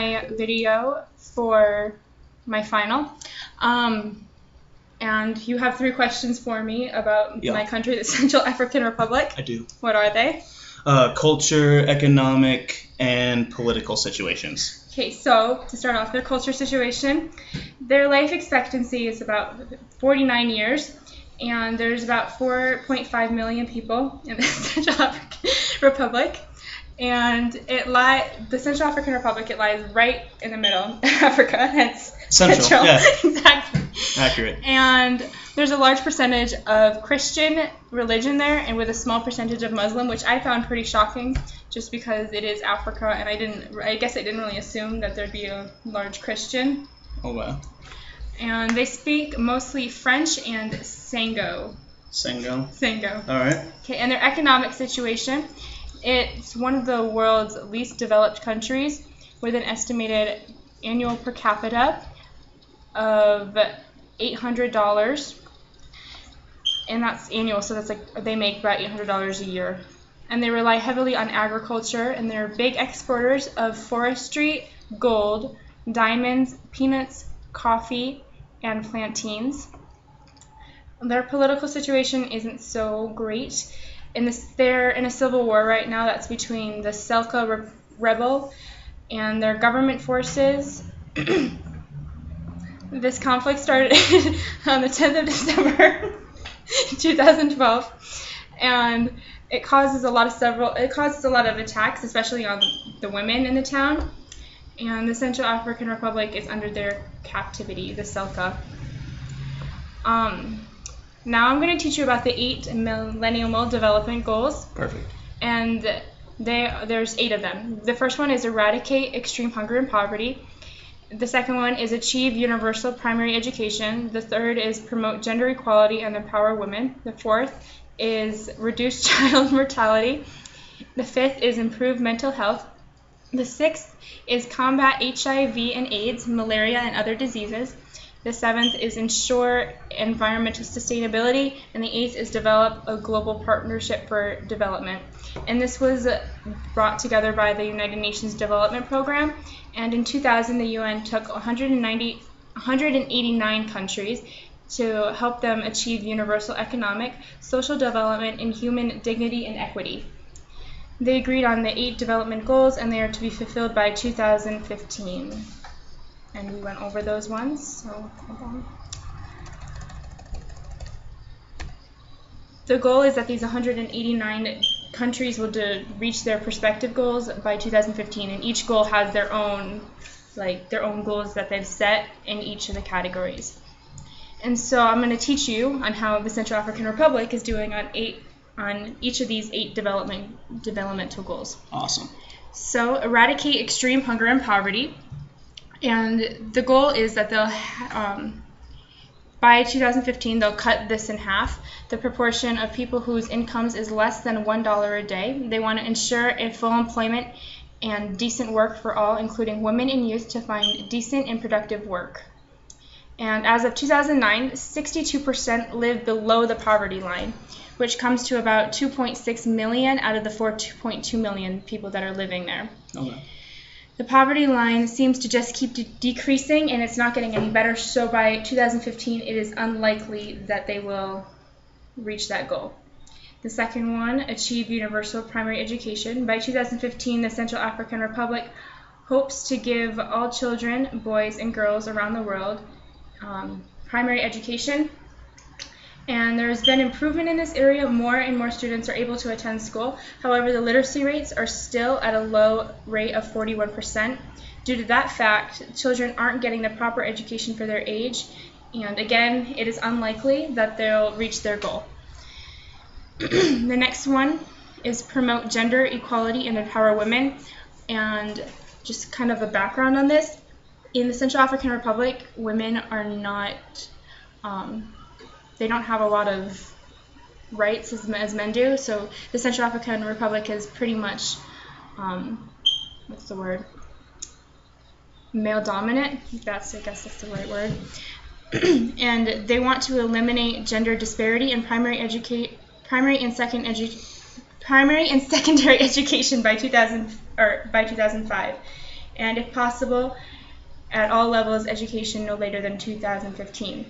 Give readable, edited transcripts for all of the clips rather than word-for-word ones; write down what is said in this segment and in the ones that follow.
my video for my final. And you have 3 questions for me about my country, the Central African Republic. I do. What are they? Culture, economic, and political situations. Okay, so to start off, their culture situation, their life expectancy is about 49 years, and there's about 4.5 million people in the Central African Republic. And the Central African Republic, it lies right in the middle of Africa, hence Central. Yeah. Exactly. Accurate. And there's a large percentage of Christian religion there, and with a small percentage of Muslim, which I found pretty shocking, just because it is Africa, and I guess I didn't really assume that there'd be a large Christian. Oh, wow. And they speak mostly French and Sango. Sango. All right. Okay, and their economic situation, it's one of the world's least developed countries, with an estimated annual per capita of $800, and that's annual, so that's like they make about $800 a year. And they rely heavily on agriculture, and they're big exporters of forestry, gold, diamonds, peanuts, coffee, and plantains. Their political situation isn't so great. They're in a civil war right now that's between the Selka rebel and their government forces. This conflict started on the 10th of December, 2012, and it causes a lot of attacks, especially on the women in the town. And the Central African Republic is under their captivity, the Selka. Now I'm going to teach you about the 8 Millennium Development Goals. Perfect. And there's 8 of them. The first one is eradicate extreme hunger and poverty. The second one is achieve universal primary education. The third is promote gender equality and empower women. The fourth is reduce child mortality. The fifth is improve mental health. The sixth is combat HIV and AIDS, malaria, and other diseases. The seventh is ensure environmental sustainability, and the eighth is develop a global partnership for development. And this was brought together by the United Nations Development Program, and in 2000 the UN took 189 countries to help them achieve universal economic, social development, and human dignity and equity. They agreed on the 8 development goals, and they are to be fulfilled by 2015. And we went over those ones, so hold on. The goal is that these 189 countries will reach their prospective goals by 2015, and each goal has their own goals that they've set in each of the categories. And so I'm going to teach you on how the Central African Republic is doing on each of these 8 developmental goals. Awesome. So eradicate extreme hunger and poverty. And the goal is that they'll, by 2015, they'll cut this in half, the proportion of people whose incomes is less than $1 a day. They want to ensure full employment and decent work for all, including women and youth, to find decent and productive work. And as of 2009, 62% live below the poverty line, which comes to about 2.6 million out of the 4.2 million people that are living there. Okay. The poverty line seems to just keep decreasing, and it's not getting any better, so by 2015 it is unlikely that they will reach that goal. The second one, achieve universal primary education. By 2015, the Central African Republic hopes to give all children, boys and girls around the world, primary education. And there's been improvement in this area. More and more students are able to attend school. However, the literacy rates are still at a low rate of 41%. Due to that fact, children aren't getting the proper education for their age, and again, it is unlikely that they'll reach their goal. The next one is promote gender equality and empower women. And just kind of a background on this, in the Central African Republic, women are not they don't have a lot of rights as men do. So the Central African Republic is pretty much, male dominant. I guess that's the right word. And they want to eliminate gender disparity in primary and secondary education by 2005. and if possible, at all levels, education no later than 2015.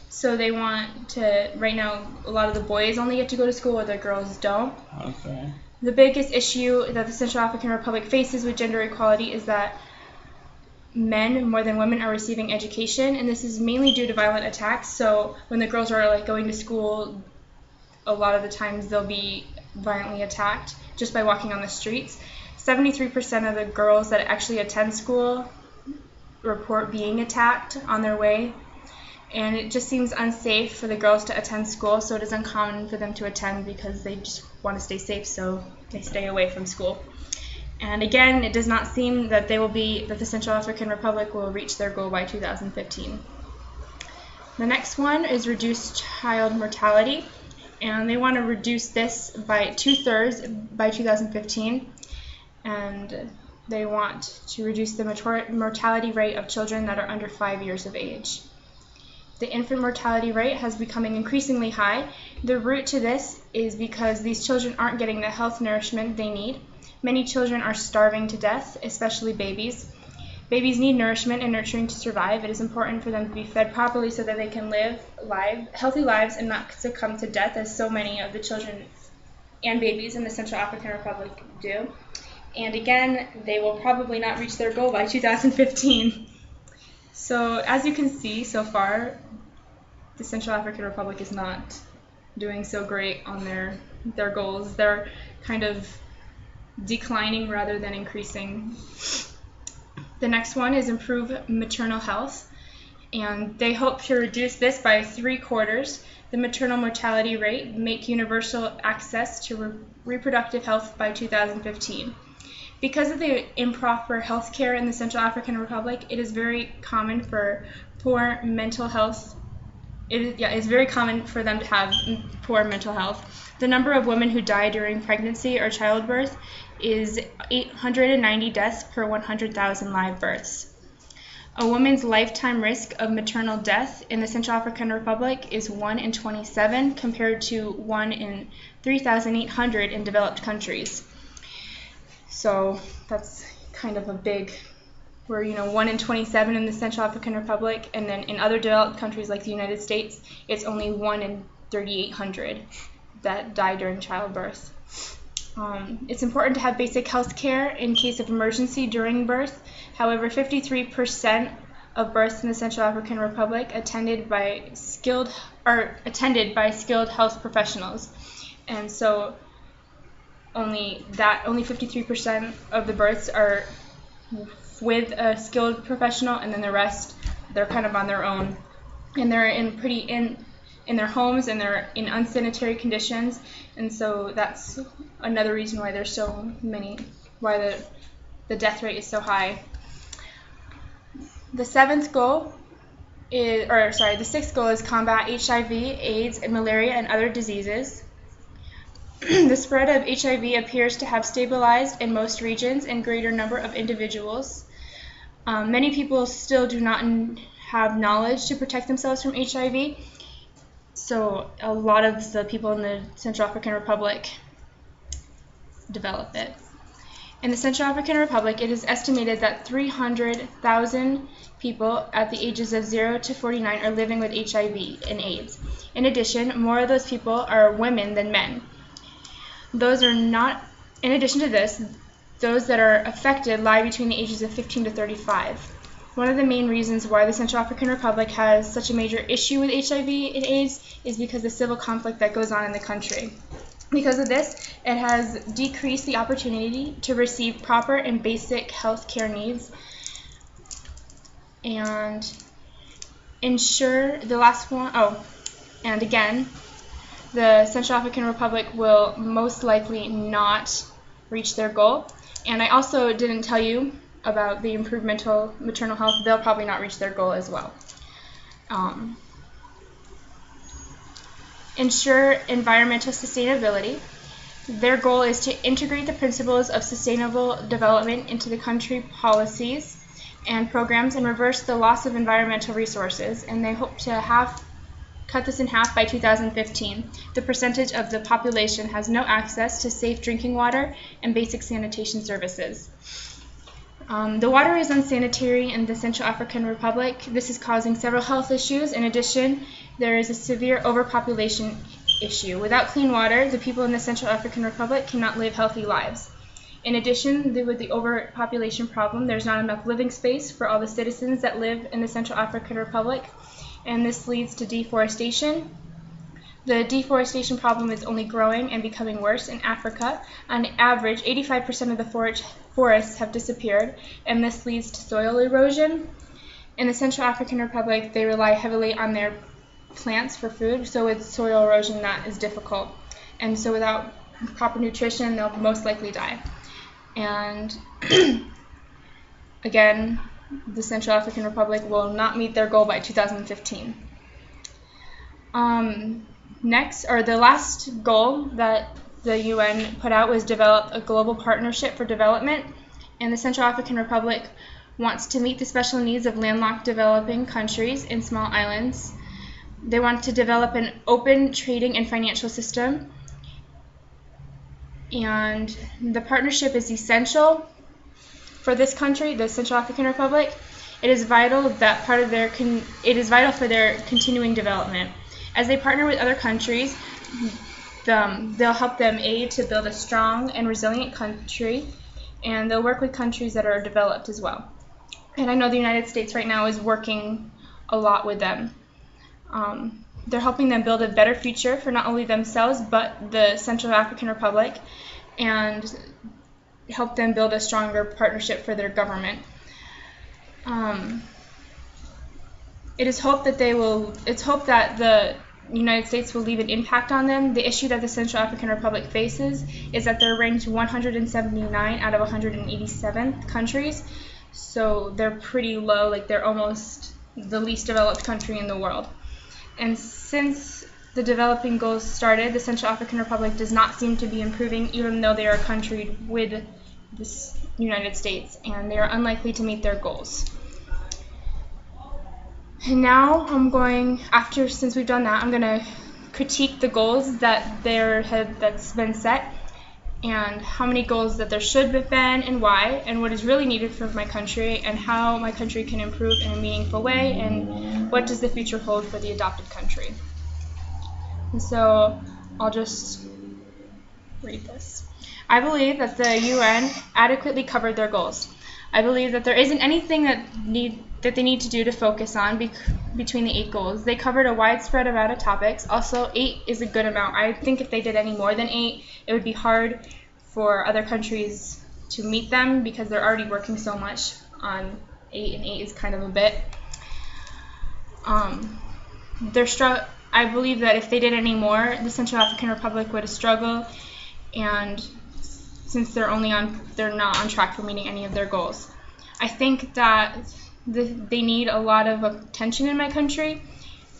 So they want to, right now, a lot of the boys only get to go to school, while the girls don't. Okay. The biggest issue that the Central African Republic faces with gender equality is that men more than women are receiving education, and this is mainly due to violent attacks. So when the girls are like going to school, a lot of the times they'll be violently attacked just by walking on the streets. 73% of the girls that actually attend school report being attacked on their way, and it just seems unsafe for the girls to attend school, so it is uncommon for them to attend because they just want to stay safe, so they stay away from school. And again, it does not seem that the Central African Republic will reach their goal by 2015. The next one is reduced child mortality, and they want to reduce this by 2/3 by 2015, and they want to reduce the mortality rate of children that are under 5 years of age. The infant mortality rate has becoming increasingly high. The root to this is because these children aren't getting the health nourishment they need. Many children are starving to death, especially babies. Babies need nourishment and nurturing to survive. It is important for them to be fed properly so that they can live healthy lives and not succumb to death, as so many of the children and babies in the Central African Republic do. And again, they will probably not reach their goal by 2015. So as you can see so far, the Central African Republic is not doing so great on their goals. They're kind of declining rather than increasing. The next one is improve maternal health, and they hope to reduce this by 3/4 the maternal mortality rate, make universal access to reproductive health by 2015. Because of the improper health care in the Central African Republic, it is very common for poor mental health. It's very common for them to have poor mental health. The number of women who die during pregnancy or childbirth is 890 deaths per 100,000 live births. A woman's lifetime risk of maternal death in the Central African Republic is 1 in 27 compared to 1 in 3,800 in developed countries. So that's kind of a big, where 1 in 27 in the Central African Republic, and then in other developed countries like the United States, it's only 1 in 3,800 that die during childbirth. It's important to have basic health care in case of emergency during birth. However, 53% of births in the Central African Republic attended by skilled health professionals, and so only 53% of the births are with a skilled professional, and then the rest, they're kind of on their own, and they're in their homes, and they're in unsanitary conditions, and so that's another reason why there's so many, why the death rate is so high. The sixth goal is combat HIV, AIDS, and malaria and other diseases. The spread of HIV appears to have stabilized in most regions and greater number of individuals. Many people still do not have knowledge to protect themselves from HIV, so a lot of the people in the Central African Republic develop it. In the Central African Republic, it is estimated that 300,000 people at the ages of 0 to 49 are living with HIV and AIDS. In addition, more of those people are women than men. In addition to this, those that are affected lie between the ages of 15 to 35. One of the main reasons why the Central African Republic has such a major issue with HIV and AIDS is because of the civil conflict that goes on in the country. Because of this, it has decreased the opportunity to receive proper and basic health care needs, and ensure and again, the Central African Republic will most likely not reach their goal. And I also didn't tell you about the improved maternal health. They'll probably not reach their goal as well. Ensure environmental sustainability. Their goal is to integrate the principles of sustainable development into the country policies and programs and reverse the loss of environmental resources, and they hope to cut this in half by 2015. The percentage of the population has no access to safe drinking water and basic sanitation services. The water is unsanitary in the Central African Republic. This is causing several health issues. In addition, there is a severe overpopulation issue. Without clean water, the people in the Central African Republic cannot live healthy lives. In addition, with the overpopulation problem, there's not enough living space for all the citizens that live in the Central African Republic, and this leads to deforestation. The deforestation problem is only growing and becoming worse in Africa. On average, 85% of the forests have disappeared, and this leads to soil erosion. In the Central African Republic, they rely heavily on their plants for food, so with soil erosion, that is difficult. And so without proper nutrition, they'll most likely die. And again, the Central African Republic will not meet their goal by 2015. Next, or the last goal that the UN put out was develop a global partnership for development, and the Central African Republic wants to meet the special needs of landlocked developing countries and small islands. They want to develop an open trading and financial system, and the partnership is essential for this country, the Central African Republic. It is vital that it is vital for their continuing development. As they partner with other countries, they'll help them aid to build a strong and resilient country, and they'll work with countries that are developed as well. And I know the United States right now is working a lot with them. They're helping them build a better future for not only themselves but the Central African Republic, and help them build a stronger partnership for their government. It's hoped that the United States will leave an impact on them. The issue that the Central African Republic faces is that they're ranked 179 out of 187 countries, so they're pretty low, like they're almost the least developed country in the world. And since the developing goals started, the Central African Republic does not seem to be improving, even though they are a country with the United States, and they are unlikely to meet their goals. And now since we've done that, I'm going to critique the goals that's been set, and how many goals that there should have been, and why, and what is really needed for my country, and how my country can improve in a meaningful way, and what does the future hold for the adopted country. And so I'll just read this. I believe that the UN adequately covered their goals. I believe that there isn't anything that they need to do to focus on between the 8 goals. They covered a wide spread amount of topics. Also, 8 is a good amount. I think if they did any more than 8, it would be hard for other countries to meet them, because they're already working so much on 8, and 8 is kind of a bit. I believe that if they did any more, the Central African Republic would struggle, and since they're not on track for meeting any of their goals. I think that they need a lot of attention in my country.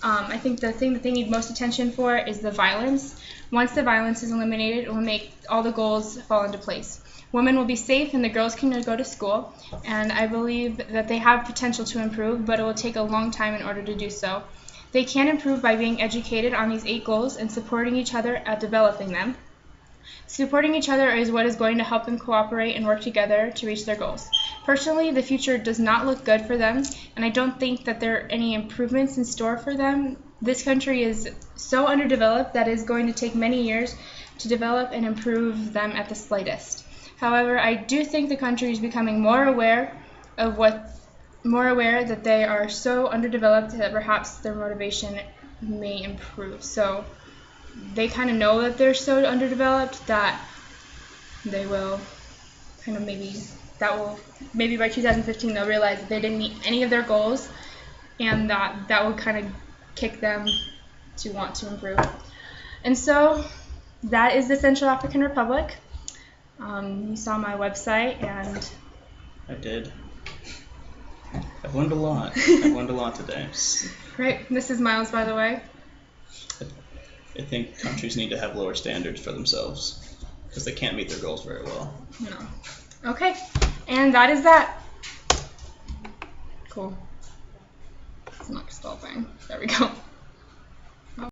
I think the thing that they need most attention for is the violence. Once the violence is eliminated, it will make all the goals fall into place. Women will be safe and the girls can go to school, and I believe that they have potential to improve, but it will take a long time in order to do so. They can improve by being educated on these 8 goals and supporting each other at developing them. Supporting each other is what is going to help them cooperate and work together to reach their goals. Personally, the future does not look good for them, and I don't think that there are any improvements in store for them. This country is so underdeveloped that it is going to take many years to develop and improve them at the slightest. However, I do think the country is becoming more aware that they are so underdeveloped that perhaps their motivation may improve. So they kind of know that they're so underdeveloped that they will kind of maybe by 2015 they'll realize that they didn't meet any of their goals, and that would kind of kick them to want to improve. And so that is the Central African Republic. You saw my website, and I did. I've learned a lot. I've learned a lot today. Great. This is Miles, by the way. I think countries need to have lower standards for themselves, because they can't meet their goals very well. No. Okay. And that is that. Cool. It's not stopping. There we go.